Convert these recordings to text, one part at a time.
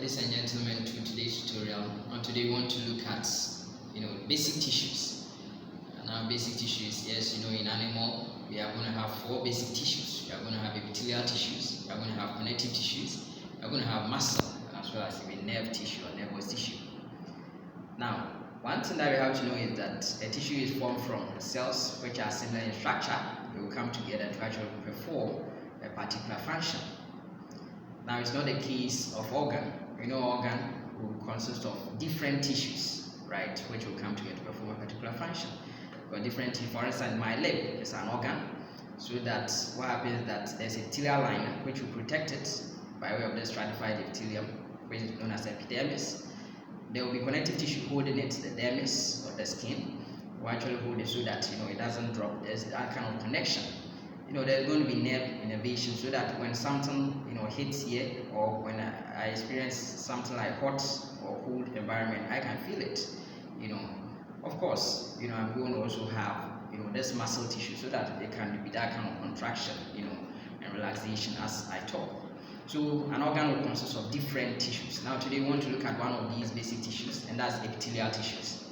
ladies and gentlemen, to today's tutorial. Today we want to look at basic tissues. Now basic tissues, yes, in animal we are going to have 4 basic tissues. We are going to have epithelial tissues, we are going to have connective tissues, we are going to have muscle, and as well as even nerve tissue or nervous tissue. Now, one thing that we have to know is that a tissue is formed from cells which are similar in structure. They will come together to actually perform a particular function. Now, it's not the case of organ. Organ will consist of different tissues, right, which will come together to perform a particular function. Because different tissues, for instance, my lip is an organ, so that what happens is that there's a epithelial liner which will protect it by way of the stratified epithelium, which is known as epidermis. There will be connective tissue holding it, the dermis or the skin will actually hold it so that it doesn't drop. There's that kind of connection. There's going to be nerve innervation so that when something hits here, or when I experience something like hot or cold environment, I can feel it. Of course, I'm going to also have this muscle tissue so that there can be that kind of contraction, and relaxation as I talk. So an organ will consist of different tissues. Now today we want to look at one of these basic tissues, and that's epithelial tissues.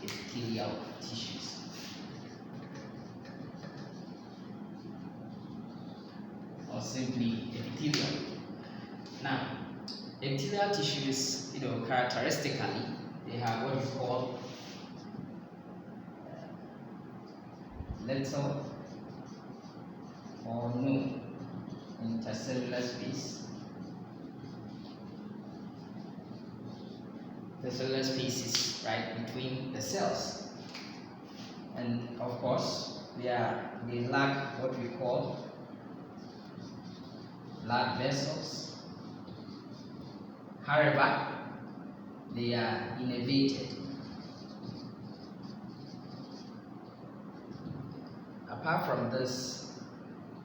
Epithelial tissues. Or simply epithelium. Now, epithelial tissues, characteristically, they have what we call little or no intercellular space. The cellular spaces right between the cells, and of course they lack what we call blood vessels. However, they are innervated. Apart from this,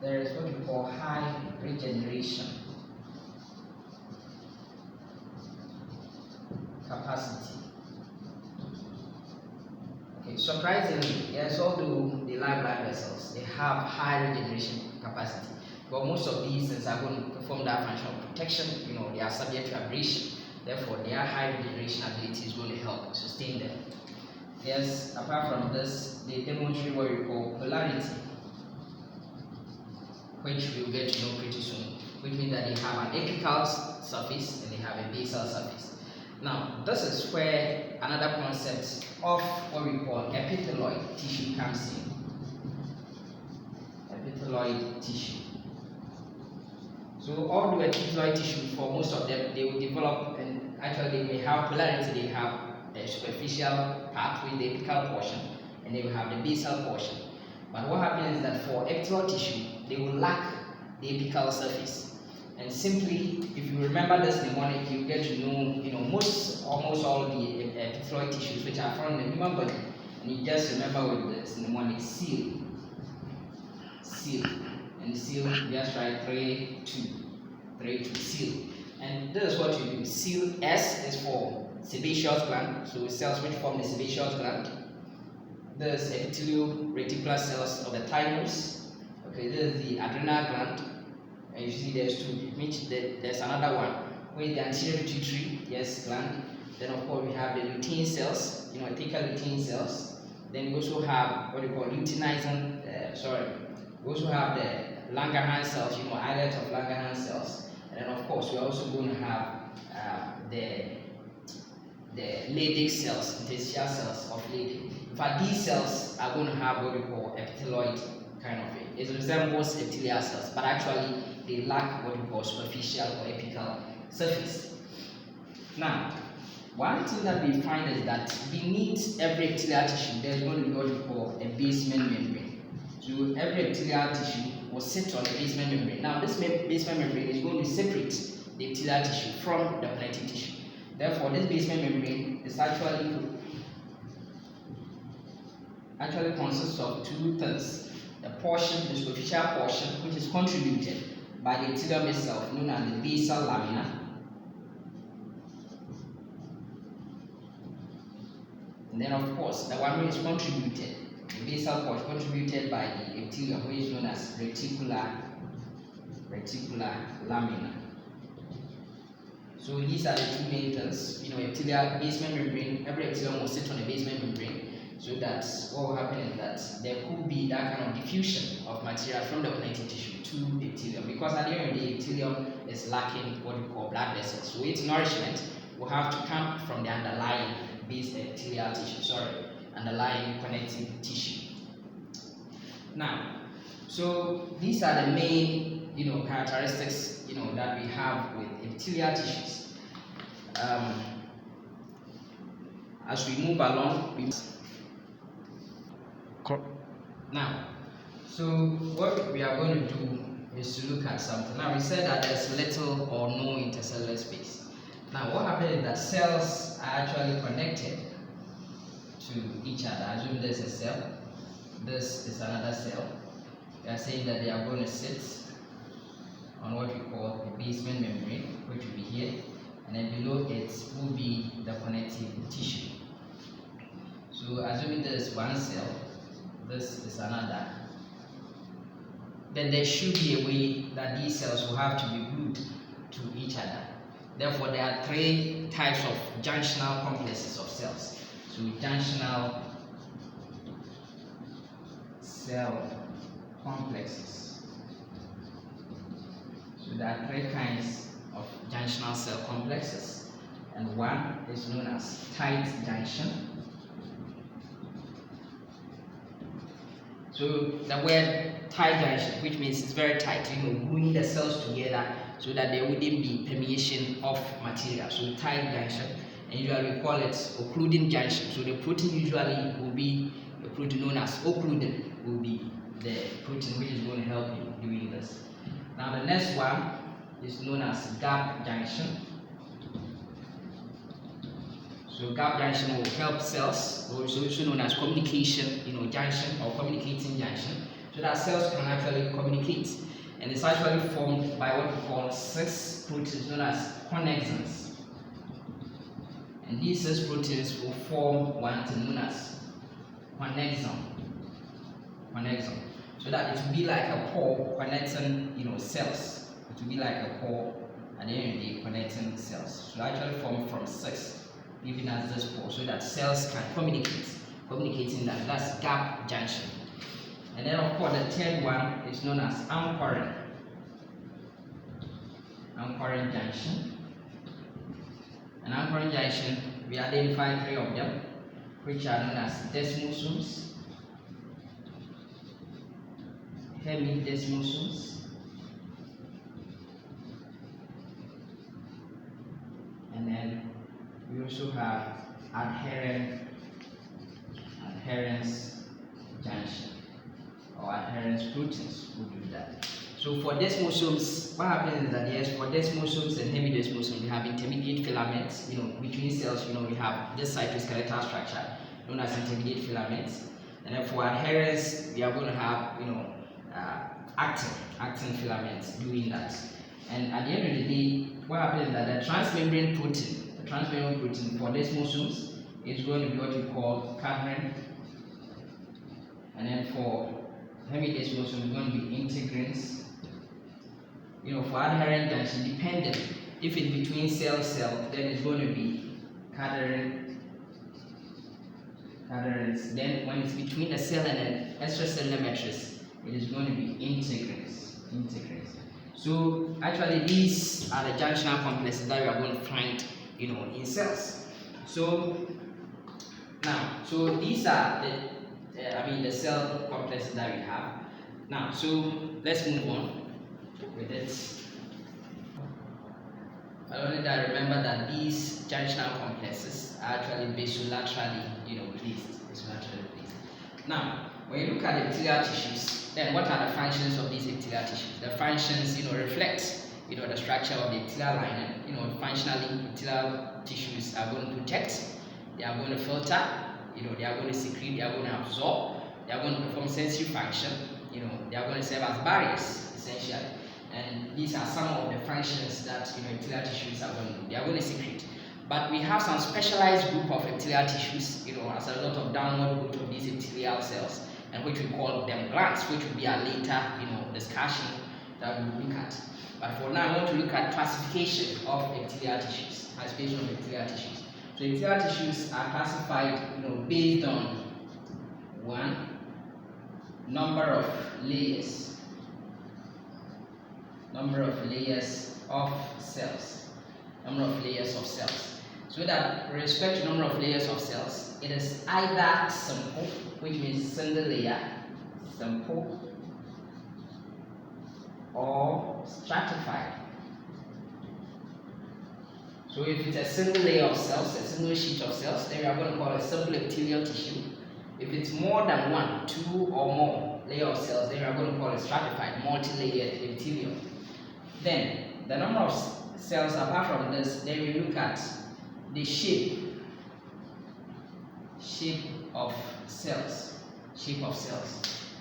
there is what we call high regeneration capacity. Okay, surprisingly, yes, although they lack blood vessels, they have high regeneration capacity. But most of these things are going to perform that function of protection. They are subject to abrasion. Therefore, their high regeneration ability is going to help sustain them. Yes, apart from this, they demonstrate what we call polarity, which we'll get to know pretty soon, which means that they have an apical surface and they have a basal surface. Now, this is where another concept of what we call epithelioid tissue comes in. Epithelioid tissue. So all the epithelial tissue, for most of them, they will develop, and actually they may have polarity. They have the superficial part with the apical portion, and they will have the basal portion. But what happens is that for epithelial tissue, they will lack the apical surface. And simply, if you remember this mnemonic, you get to know, almost all the epithelial tissues which are found in the human body, and you just remember with this mnemonic: seal, and seal, just write 3, 2, seal. And this is what you do. Seal, S is for sebaceous gland, so cells which form the sebaceous gland. This epithelial reticular cells of the thymus. Okay, this is the adrenal gland, and you see there's 2, which there's another one with the anterior pituitary, yes, gland. Then of course we have the lutein cells, thicker lutein cells. Then we also have what we call luteinizing, we also have the Langerhans cells, islet of Langerhans cells, and then of course we're also going to have the Leydig cells, interstitial cells of Leydig. In fact, these cells are going to have what we call epithelioid kind of thing. It resembles epithelial cells, but actually they lack what we call superficial or apical surface. Now, one thing that we find is that beneath every epithelial tissue, there's going to be what we call a basement membrane. So every epithelial tissue will sit on the basement membrane. Now, this basement membrane is going to separate the epithelial tissue from the connective tissue. Therefore, this basement membrane is actually consists of 2 things: the portion, the superficial portion, which is contributed by the epithelium itself, known as the basal lamina, and then of course the one which is contributed, the basal portion contributed by the epithelium, which is known as reticular lamina. So these are the two main things. Epithelial basement membrane. Every epithelium will sit on a basement membrane, so that what will happen is that there could be that kind of diffusion of material from the connective tissue to the epithelium, because at the end of the day, epithelium is lacking what we call blood vessels. So its nourishment will have to come from the underlying epithelial tissue. Underlying connective tissue. Now, so these are the main characteristics that we have with epithelial tissues. As we move along, now, so what we are going to do is to look at something. Now, we said that there's little or no intercellular space. Now, what happens is that cells are actually connected to each other. Assume there's a cell, this is another cell. We are saying that they are going to sit on what we call the basement membrane, which will be here, and then below it will be the connective tissue. So assuming there is one cell, this is another, then there should be a way that these cells will have to be glued to each other. Therefore, there are three types of junctional complexes of cells. So junctional cell complexes. So there are three kinds of junctional cell complexes, and one is known as tight junction. So the word tight junction, which means it's very tight, gluing the cells together so that there wouldn't be permeation of material. So tight junction, and usually we call it occluding junction. So the protein usually will be a protein known as occludin, will be the protein which is going to help you doing this. Now the next one is known as gap junction. So gap junction will help cells, also known as communication, junction or communicating junction, so that cells can actually communicate. And it's actually formed by what we call 6 proteins known as connexins. And these 6 proteins will form one thing known as connexon. So that it will be like a pore connecting, cells. It will be like a pore at the end of the day connecting cells. So actually formed from 6, giving us this pore, so that cells can communicate. Communicating that's gap junction. And then of course the third one is known as anchoring junction. And anchoring junction, we identify 3 of them, which are known as desmosomes, hemidesmosomes, and then we also have adherence junction, or adherence proteins will do that. So for desmosomes, what happens is that yes, for desmosomes and hemidesmosomes, we have intermediate filaments, between cells, we have this cytoskeletal structure known as intermediate filaments. And then for adherence, we are going to have, actin filaments doing that. And at the end of the day, what happens is that the transmembrane protein for desmosomes is going to be what we call cadherin, and then for hemidesmosomes it's going to be integrins. For adherent junction, dependent, if it's between cell, then it's going to be cadherins. Then when it's between a cell and an extracellular matrix, it is going to be integrins. So actually these are the junctional complexes that we are going to find in cells. So now, so these are the cell complexes that we have. Now, so let's move on with it. But only that I remember that these junctional complexes are actually basolaterally, placed. Now, when you look at the epithelial tissues, then what are the functions of these epithelial tissues? The functions, reflect, the structure of the epithelial lining. Functionally, epithelial tissues are going to protect, they are going to filter, they are going to secrete, they are going to absorb, they are going to perform sensory function, they are going to serve as barriers, essentially. And these are some of the functions that epithelial tissues are going to do. They are going to secrete. But we have some specialized group of epithelial tissues, as a result of downward growth of these epithelial cells, and which we call them glands, which will be a later, discussion that we will look at. But for now, I want to look at classification of epithelial tissues. Classification of epithelial tissues. So epithelial tissues are classified, based on one, number of layers of cells. Number of layers of cells. So that with respect to number of layers of cells, it is either simple, which means single layer, simple, or stratified. So if it's a single layer of cells, a single sheet of cells, then we are going to call it simple epithelial tissue. If it's more than one, two or more layer of cells, then we are going to call it stratified, multi-layered epithelium. Then the number of cells apart from this, then we look at the shape of cells.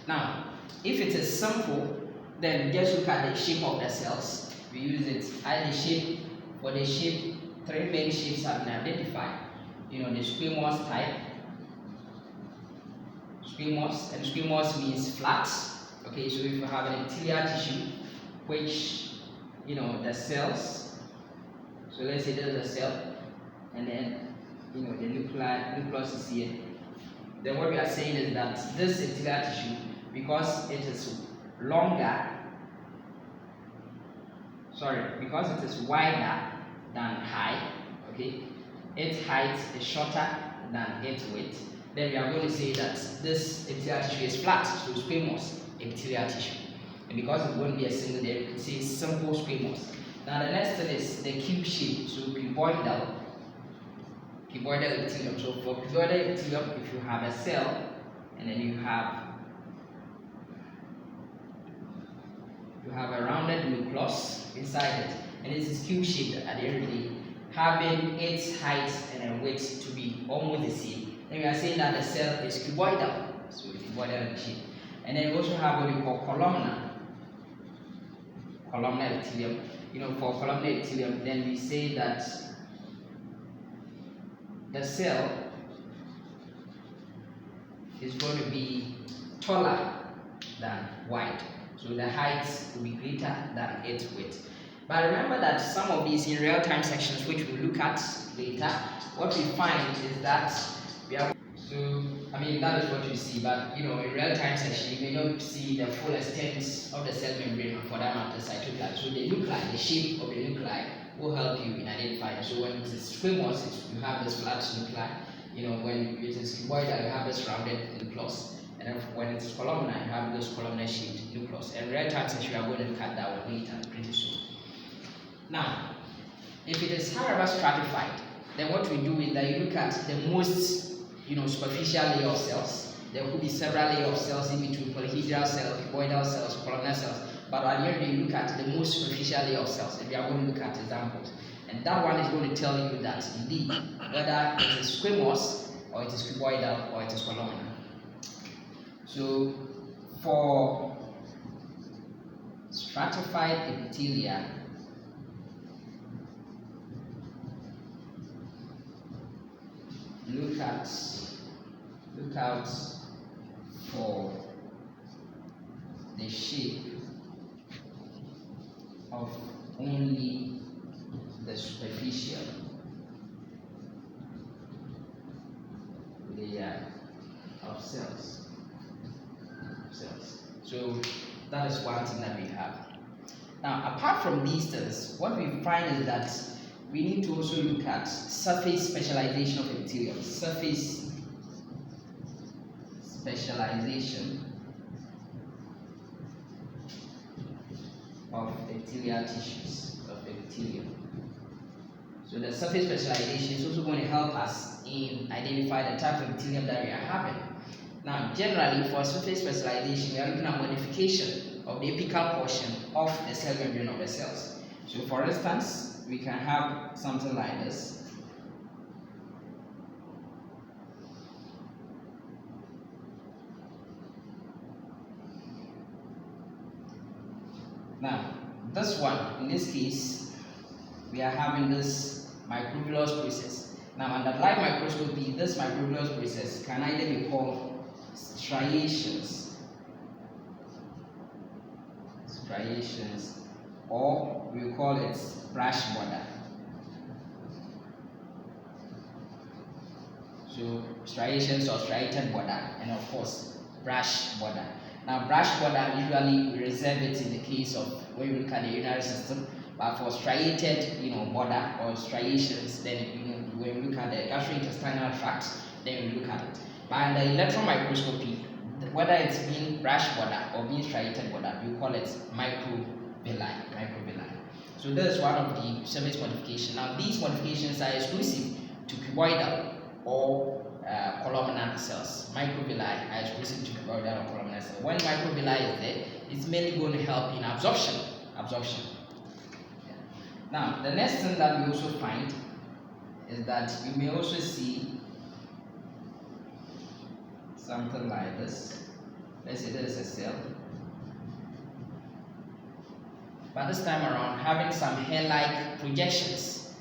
Now, if it is simple, then just look at the shape of the cells. We use it as the shape. For the shape, three main shapes have been identified. The squamous type. Squamous means flat. Okay, so if you have an epithelial tissue, which the cells. So let's say there's a cell, and then the nucleus is here. Then what we are saying is that this epithelial tissue, because it is wider than high, okay, its height is shorter than its width, then we are going to say that this epithelial tissue is flat, so squamous epithelial tissue. And because it's going to be a single layer, we can say simple squamous. Now the next thing is the cube shape, so cuboidal epithelium. So for cuboidal epithelium, if you have a cell and then you have a rounded nucleus inside it, and this is cube shaped at the end of the day, having its height and width to be almost the same, then we are saying that the cell is cuboidal, so it's cuboidal in shape. And then we also have what we call columnar epithelium. For columnar epithelium, then we say that the cell is going to be taller than wide. So the height will be greater than its width. But remember that some of these in real-time sections, which we'll look at later, what we find is that that is what you see. But in real-time section, you may not see the full extent of the cell membrane, for that matter, cytoplasm. So the nuclei, the shape of the nuclei, will help you in identifying. So when it is squamous, you have this flat nuclei. When it is cuboidal, you have this rounded nucleus. And when it is columnar, you have this columnar shaped nucleus. And real-time section, we are going to look at that one later, pretty soon. Now, if it is however stratified, then what we do is that you look at the most superficial layer of cells. There could be several layers of cells in between: polyhedral cells, cuboidal cells, columnar cells. But at the end, you look at the most superficial layer of cells, and we are going to look at examples. And that one is going to tell you that indeed whether it is squamous, or it is cuboidal, or it is columnar. So for stratified epithelia, look out for the shape of only the superficial layer of cells. So that is one thing that we have. Now, apart from these things, what we find is that we need to also look at surface specialization of epithelium. Surface specialization of epithelial tissues, of epithelium. So the surface specialization is also going to help us in identify the type of epithelium that we are having. Now, generally, for surface specialization, we are looking at modification of the apical portion of the cell membrane of the cells. So, for instance, we can have something like this. Now, this one, in this case, we are having this microbiologist process. Now, under light microscopy, this microbiologist process can either be called striations or we call it brush border. So striations or striated border, and of course brush border. Now brush border, usually we reserve it in the case of when we look at the urinary system, but for striated border or striations, then when we look at the gastrointestinal tract, then we look at it. But under electron microscopy, whether it's being brush border or being striated border, we call it microvilli. So this is one of the surface modifications. Now these modifications are exclusive to cuboidal or columnar cells. Microvilli are exclusive to cuboidal or columnar cells. When microvilli is there, it's mainly going to help in absorption. Yeah. Now the next thing that we also find is that you may also see something like this. Let's say there is a cell, but this time around having some hair-like projections.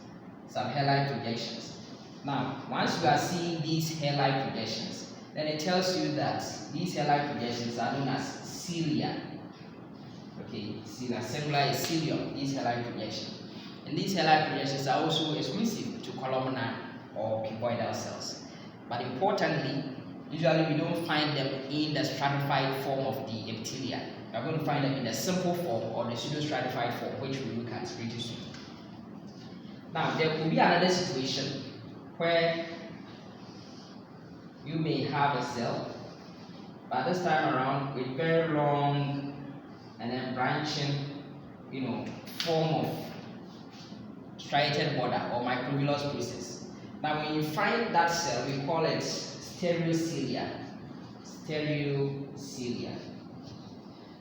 Now, once you are seeing these hair-like projections, then it tells you that these hair-like projections are known as cilia. Okay, cilia, singular is cilium, these hair-like projections. And these hair-like projections are also exclusive to columnar or cuboidal cells. But importantly, usually we don't find them in the stratified form of the epithelia. We are going to find them in the simple form or the pseudo-stratified form, which we look at pretty soon. Now, there could be another situation where you may have a cell, but this time around with very long and then branching, form of striated border or microvillous process. Now, when you find that cell, we call it stereocilia.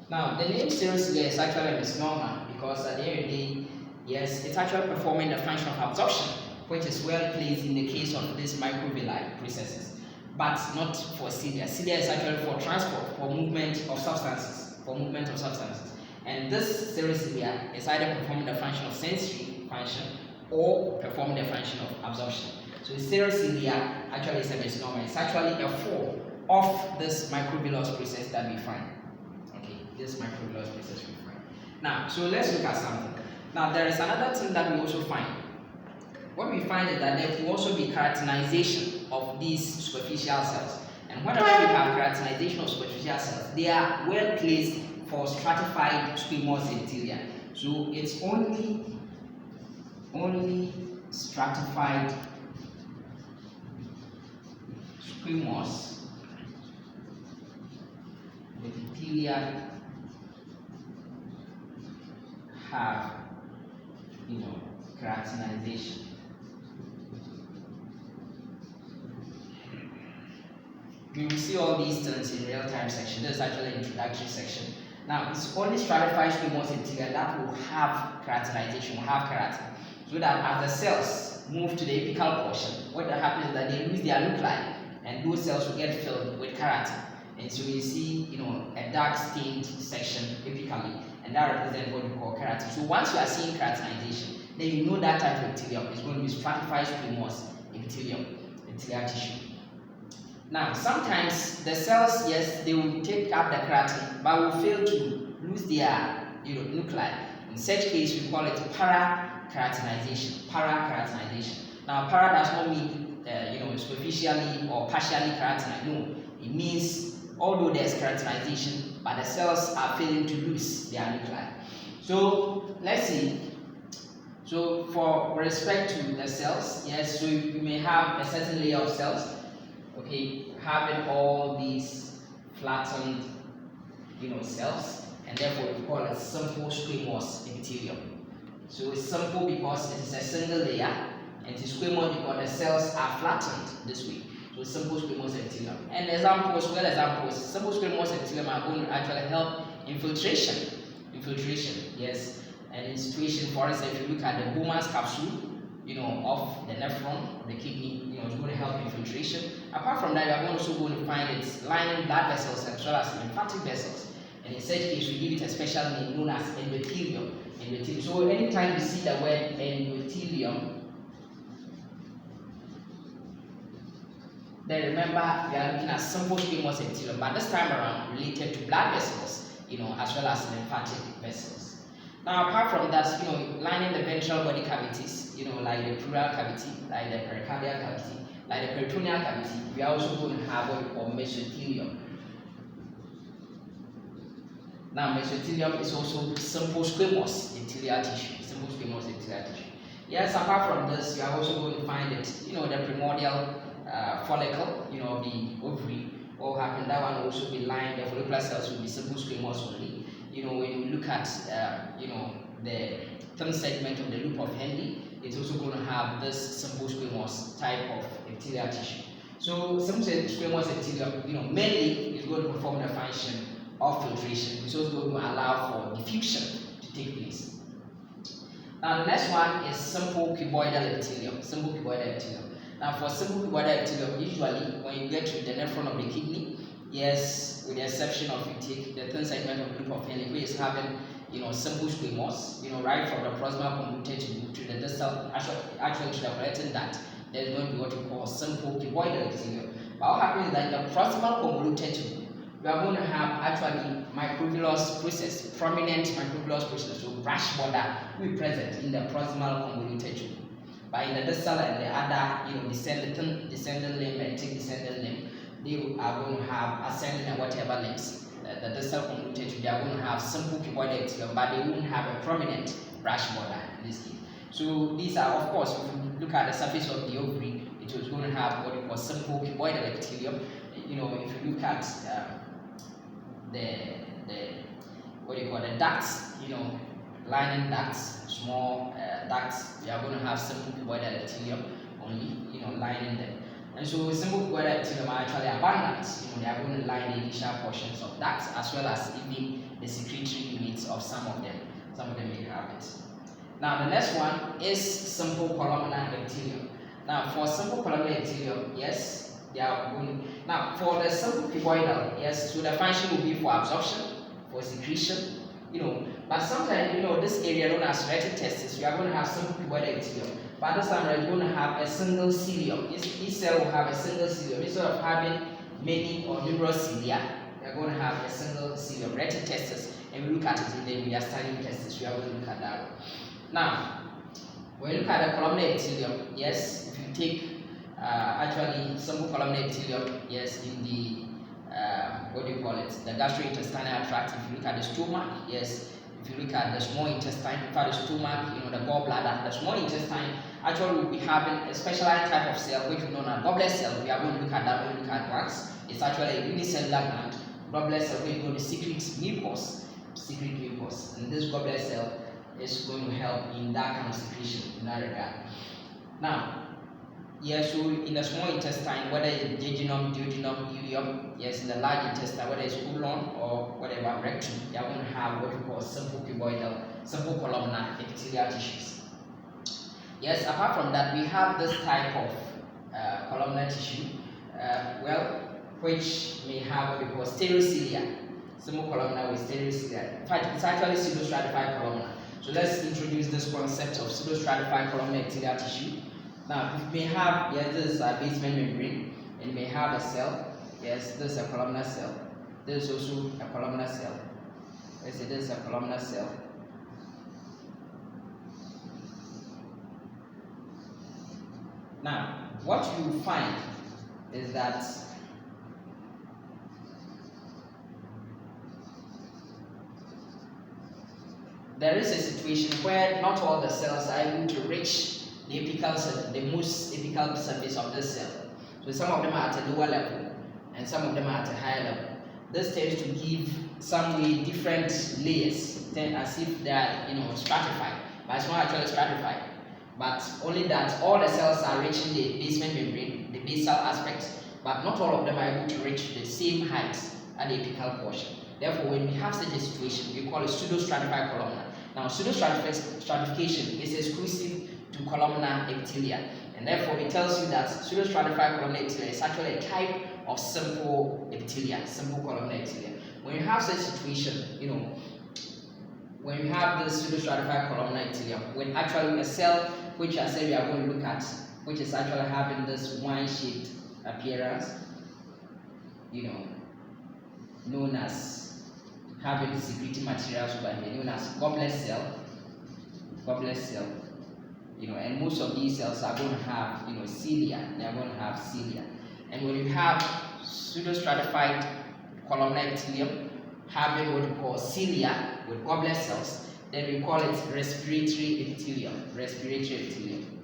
Now, the name stereocilia is actually a misnomer because at the end of the day, yes, it's actually performing the function of absorption, which is well placed in the case of these microvilli processes, but not for cilia. Cilia is actually for transport, for movement of substances, And this stereocilia is either performing the function of sensory function or performing the function of absorption. So stereocilia actually is a misnomer. It's actually a form of this microvillous process that we find. Okay, this microvillous process we find. Now, so let's look at something. Now, there is another thing that we also find. What we find is that there will also be keratinization of these superficial cells. And whenever we have keratinization of superficial cells, they are well placed for stratified squamous epithelium. So it's only stratified squamous epithelium have keratinization. We will see all these things in real-time section. This is actually an introductory section. Now, it's only stratified squamous epithelium that will have keratinization, will have keratin. So that as the cells move to the apical portion, what happens is that they lose their nuclei, and those cells will get filled with keratin. And so you see, a dark stained section apically, and that represents what we call keratin. So once you are seeing keratinization, then you know that type of epithelium is going to be stratified squamous epithelial tissue. Now, sometimes the cells, yes, they will take up the keratin, but will fail to lose their nuclei. In such case, we call it para-keratinization. Now, para does not mean superficially or partially keratinized. No, it means although there's keratinization, but the cells are failing to lose their nuclei. So let's see. So for respect to the cells, yes, so you may have a certain layer of cells, okay, having all these flattened, cells, and therefore we call it simple squamous epithelium. So it's simple because it is a single layer, and it's squamous because the cells are flattened this way. So simple squamous epithelium. And examples, simple squamous epithelium are going to actually help infiltration, yes. And in situation, for instance, if you look at the Bowman's capsule, of the nephron, the kidney, it's going to help infiltration. Apart from that, you are also going to find it lining blood vessels as well as lymphatic vessels. And in such case, we give it a special name known as endothelium. So anytime you see the word endothelium, then remember we are looking at simple squamous epithelium, but this time around related to blood vessels, as well as lymphatic vessels. Now, apart from that, lining the ventral body cavities, like the pleural cavity, like the pericardial cavity, like the peritoneal cavity, we are also going to have what we call mesothelium. Now, mesothelium is also simple squamous epithelial tissue. Simple squamous epithelial tissue. Yes, apart from this, you are also going to find it, the primordial follicle, of the ovary. What will happen? That one will also be lined. The follicular cells will be simple squamous only. When you look at, the thin segment of the loop of Henle, it's also going to have this simple squamous type of epithelial tissue. So, simple squamous epithelium, mainly is going to perform the function of filtration. It's also going to allow for diffusion to take place. Now, the next one is simple cuboidal epithelium. Simple cuboidal epithelium. Now, for simple cuboidal epithelium, usually when you get to the nephron of the kidney, yes, with the exception of you take the thin segment of the loop of Henle, which is having, simple squamous, right from the proximal convoluted to the distal, actually to the collecting duct, there's going to be what we call simple cuboidal epithelium. But what happens is that in the proximal convoluted tube, we are going to have actually microbiologist process, prominent microbiologist process, so brush border will be present in the proximal convoluted tube. But in the distal and the other, descending limb and take descending limb, they are going to have ascending and whatever limbs. The distal convoluted tube, they are going to have simple cuboidal epithelium, but they won't have a prominent brush border in this case. So these are, of course, if you look at the surface of the ovary, it is going to have what we call simple cuboidal epithelium. If you look at the ducts, lining ducts, small ducts, we are going to have simple cuboidal epithelium only, lining them. And so simple cuboidal epithelium are actually abundant. They are going to line the initial portions of ducts as well as even the secretory units of some of them. Some of them may have it. Now the next one is simple columnar epithelium. Now for simple columnar epithelium, yes, they are going. Now for the simple cuboidal, yes, so the function will be for absorption, for secretion, But sometimes, this area known as retic testis, we are going to have simple cuboidal epithelium. But this time, we're going to have a single cilium. Each cell will have a single cilium. Instead of having many or numerous cilia, we are going to have a single cilium, retic testis. And we look at it in the mediastinum testis. We are going to look at that one. Now, when you look at the columnar epithelium, yes, if you take actually simple columnar epithelium, yes, in the the gastrointestinal tract. If you look at the stomach, yes. If you look at the small intestine, in fact, the stomach, the gallbladder, the small intestine, actually we'll be having a specialized type of cell which is known as goblet cell. We are going to look at that when we look at wax. It's actually a unicellular gland. Goblet cell which is going to secrete mucus, and this goblet cell is going to help in that kind of secretion in that regard. Now, yes, so in the small intestine, whether it's jejunum, duodenum, ileum, yes, in the large intestine, whether it's colon or whatever, rectum, they are going to have what we call simple cuboidal, simple columnar epithelial tissues. Yes, apart from that, we have this type of columnar tissue, which may have what we call stereocilia, simple columnar with stereocilia. In fact, it's actually pseudostratified columnar. So let's introduce this concept of pseudostratified columnar epithelial tissue. Now, it may have, yes, this is a basement membrane, and it may have a cell. Yes, this is a columnar cell. This is also a columnar cell. Yes, it is a columnar cell. Now, what you find is that there is a situation where not all the cells are able to reach the most apical surface of this cell. So some of them are at a lower level and some of them are at a higher level. This tends to give some way different layers, as if they are stratified, but it's not actually stratified. But only that all the cells are reaching the basement membrane, the basal aspect, but not all of them are able to reach the same height at the apical portion. Therefore, when we have such a situation, we call it pseudostratified columnar. Now, pseudostratification is exclusive to columnar epithelia, and therefore it tells you that pseudostratified columnar epithelia is actually a type of simple epithelia, simple columnar epithelia. When you have such a situation, when you have this pseudostratified columnar epithelium, when actually a cell which I said we are going to look at, which is actually having this wine-shaped appearance, known as having secreting materials over here known as goblet cell. Goblet cell. And most of these cells are going to have, cilia. They are going to have cilia. And when you have pseudostratified columnar epithelium having what we call cilia with goblet cells, then we call it respiratory epithelium. Respiratory epithelium.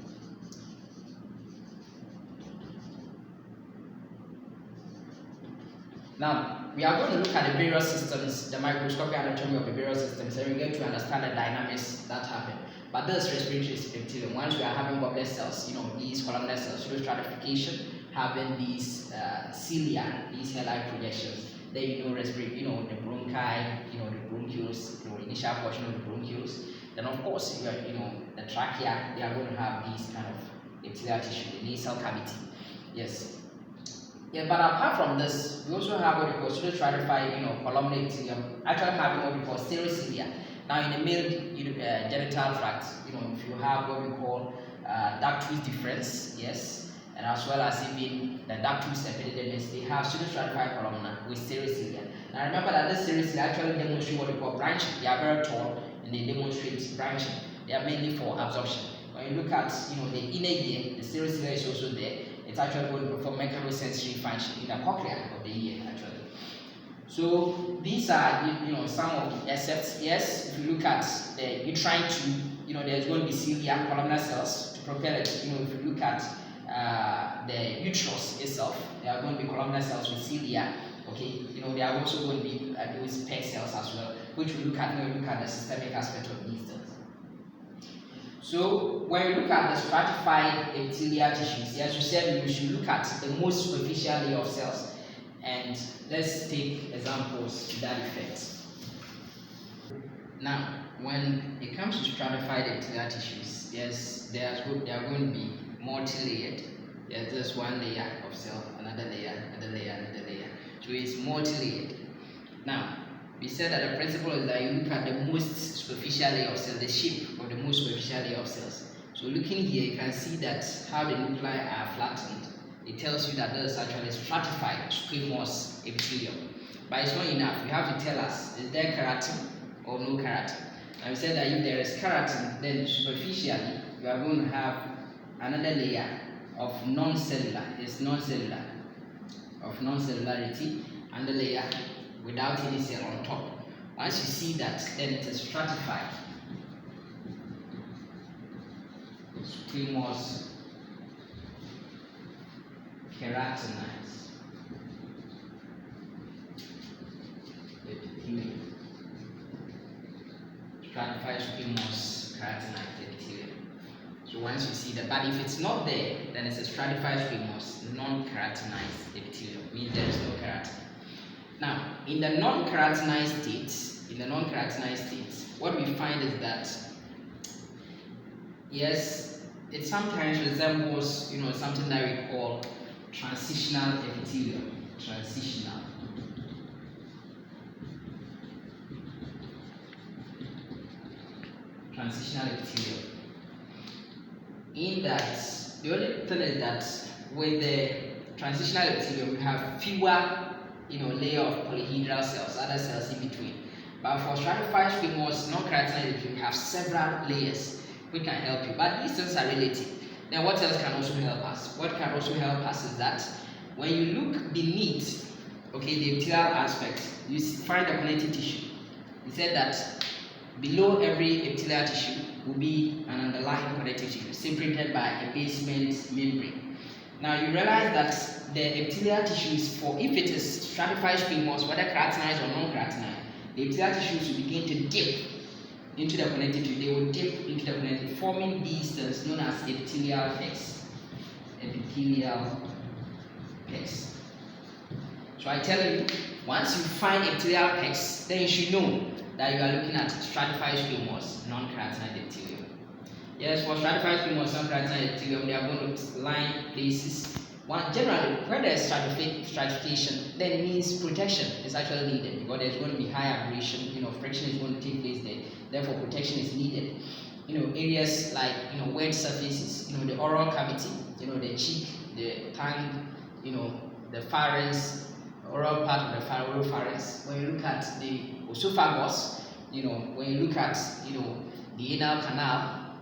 Now, we are going to look at the various systems, the microscopic anatomy of the various systems, and we get to understand the dynamics that happen. But this respiratory epithelium, once we are having goblet cells, these columnar cells, pseudostratification, having these cilia, these hair-like projections, then respiratory, the bronchi, the bronchioles, the initial portion of the bronchioles. Then of course, the trachea, they are going to have these kind of epithelial tissue, the nasal cavity. Yes. Yeah, but apart from this, we also have what we call pseudostratified, columnar epithelium, actually having what we call cilia. Now, in the male genital tract, if you have what we call ductus deferens, yes, and as well as even the ductus epididymis, they have pseudostratified columnar with cilia. Now, remember that this cilia actually demonstrate what we call branching. They are very tall and they demonstrate branching. They are mainly for absorption. When you look at the inner ear, the cilia is also there. It's actually going to perform mechanosensory function in the cochlea of the ear, actually. So these are some of the assets. Yes, if you look at the uterine tube, there's going to be cilia, columnar cells to propel it. If you look at the uterus itself, there are going to be columnar cells with cilia. Okay, there are also going to be those PEG cells as well, which we look at when we look at the systemic aspect of these cells. So when we look at the stratified epithelial tissues, as you said, we should look at the most superficial layer of cells. And let's take examples to that effect. Now, when it comes to stratified epithelial tissues, yes, they are going to be multi-layered. There's just one layer of cell, another layer, another layer, another layer. So it's multi-layered. Now, we said that the principle is that you look at the most superficial layer of cells, the shape of the most superficial layer of cells. So looking here, you can see that how the nuclei are flattened. It tells you that there is actually stratified squamous epithelium. But it's not enough. You have to tell us, is there keratin or no keratin? And we said that if there is keratin, then superficially you are going to have another layer of non-cellular. It's non-cellular, of non-cellularity, and the layer without any cell on top. Once you see that, then it is stratified. Squamous keratinized epithelium. Stratified squamous keratinized epithelium. So once you see that, but if it's not there, then it's a stratified squamous non-keratinized epithelium. It means there is no keratin. Now, in the non-keratinized states, what we find is that yes, it sometimes resembles something that we call transitional epithelium. Transitional epithelium. In that, the only thing is that with the transitional epithelium, we have fewer layer of polyhedral cells, other cells in between. But for stratified squamous non-keratinized epithelium, we have several layers which can help you. But these things are relative. Then what else can also help us? What can also help us is that when you look beneath, the epithelial aspect, you find the connective tissue. We said that below every epithelial tissue will be an underlying connective tissue separated by a basement membrane. Now you realize that the epithelial tissues, if it is stratified squamous, whether keratinized or non-keratinized, the epithelial tissues will begin to dip into the connective tissue. They will dip into the connective, forming these cells known as epithelial pegs. Epithelial pegs. So I tell you, once you find epithelial pegs, then you should know that you are looking at stratified squamous non-keratinized epithelium. Yes, for stratified squamous non-keratinized epithelium, they are going to line places. Generally, when there is stratification, then it means protection is actually needed because there's going to be high abrasion. Friction is going to take place there. Therefore, protection is needed. Areas like wet surfaces. The oral cavity. The cheek, the tongue. The pharynx, oral part of the oral pharynx. When you look at the esophagus, when you look at, the anal canal,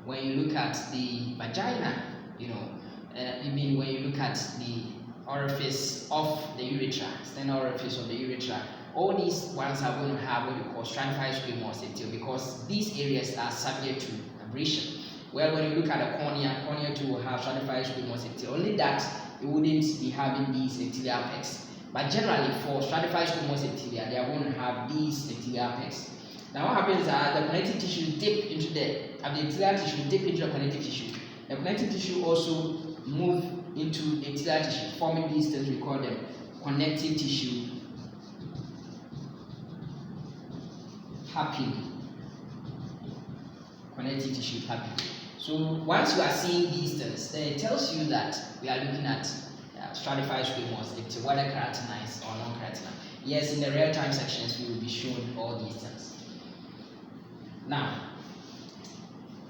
when you look at the vagina, even when you look at the orifice of the urethra, external orifice of the urethra, all these ones are going to have what we call stratified squamous epithelium, because these areas are subject to abrasion. Well, when you look at the cornea too will have stratified squamous epithelium, only that it wouldn't be having these epithelial pegs. But generally, for stratified squamous epithelium, they are going to have these epithelial pegs. Now, what happens is the connective tissue dip into the epithelial tissue, dip into the connective tissue. The connective tissue also move into the epithelial tissue, forming these things. We call them connective tissue papillae. Connective tissue papillae. So once you are seeing these things, then it tells you that we are looking at stratified squamous epithelium, whether keratinized or non-keratinized. Yes, in the real-time sections, we will be shown all these things. Now,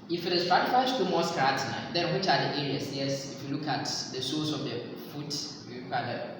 if it is stratified squamous keratinized, then which are the areas? Yes, if you look at the soles of the foot, you look at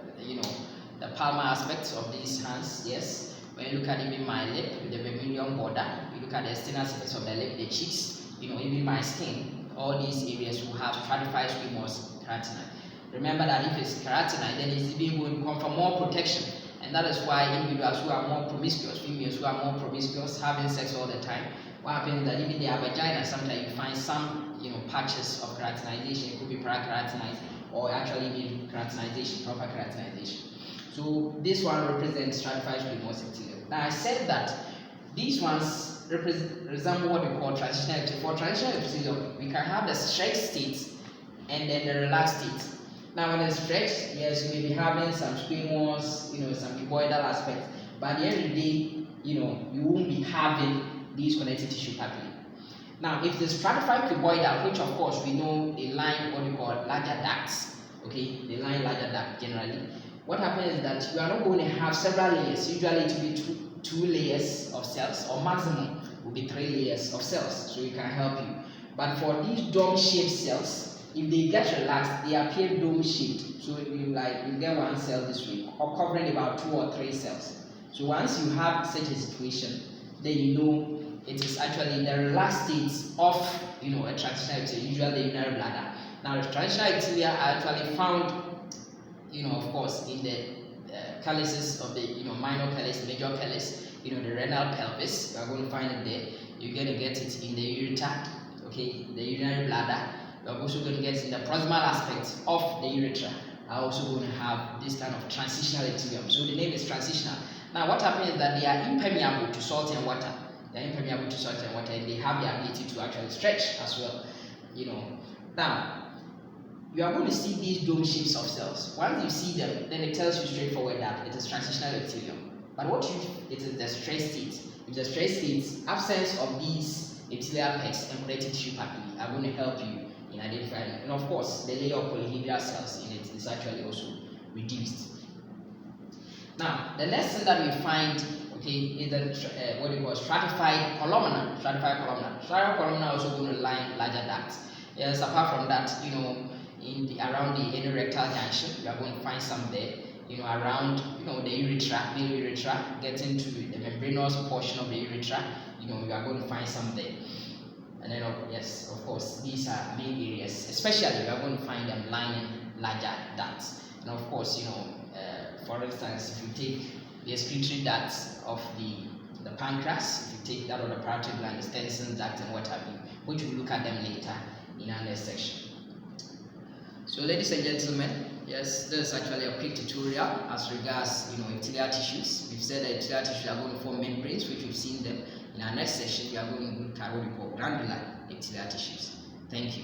the palmar aspects of these hands. Yes. When you look at even my lip with the vermilion border, you look at the external surface of the lip, the cheeks, even my skin, all these areas will have stratified squamous keratinized. Remember that if it's keratinized, then it's even going to come for more protection, and that is why individuals who are more promiscuous, females who are more promiscuous, having sex all the time, what happens is that even their vagina, sometimes you find some patches of keratinization. It could be para-keratinized or actually even keratinization, proper keratinization. So this one represents stratified squamous epithelium. Now I said that these ones resemble what we call transitional epithelium. For transitional epithelium, we can have the stretched state and then the relaxed state. Now when it's stretched, yes, you may be having some squamous, some cuboidal aspects, but at the end of the day, you won't be having these connective tissue papillae. Now, if the stratified cuboidal, which of course we know they line what we call larger ducts, okay, they line larger duct generally. What happens is that you are not going to have several layers. Usually it will be two layers of cells, or maximum will be 3 layers of cells, so it can help you. But for these dome-shaped cells, if they get relaxed, they appear dome-shaped. So you get one cell this way, or covering about 2 or 3 cells. So once you have such a situation, then it is actually the relaxed state of a transitional epithelium, usually the urinary bladder. Now the transitional epithelia are actually found of course, in the calyces of the minor calyx, major calyx, the renal pelvis. You are going to find it there. You're going to get it in the ureter, okay, the urinary bladder. You are also going to get it in the proximal aspect of the urethra. Are also going to have this kind of transitional epithelium. So the name is transitional. Now what happens is that they are impermeable to salt and water. They are impermeable to salt and water, and they have the ability to actually stretch as well. Now you are going to see these dome shapes of cells. Once you see them, then it tells you straightforward that it is transitional epithelium. But what if it is the stress state? If the stress state, absence of these epithelial pegs and connective tissue papillae are going to help you in identifying. And of course, the layer of polyhedral cells in it is actually also reduced. Now, the next thing that we find, okay, is the what we call stratified columnar. Stratified columnar also going to line larger ducts. Yes, apart from that, around the anorectal junction, you are going to find some there. Around the urethra, middle urethra, getting to the membranous portion of the urethra, you are going to find some there. And then yes, of course, these are main areas. Especially, you are going to find them lining larger ducts. And of course, for instance, if you take the excretory ducts of the pancreas, if you take that of the parotid gland, the Stenson duct, and what have you, which we'll look at them later in our next section. So ladies and gentlemen, yes, this is actually a quick tutorial as regards epithelial tissues. We've said that epithelial tissues are going to form membranes, which we've seen them. In our next session, we are going to look at what we call granular epithelial tissues. Thank you.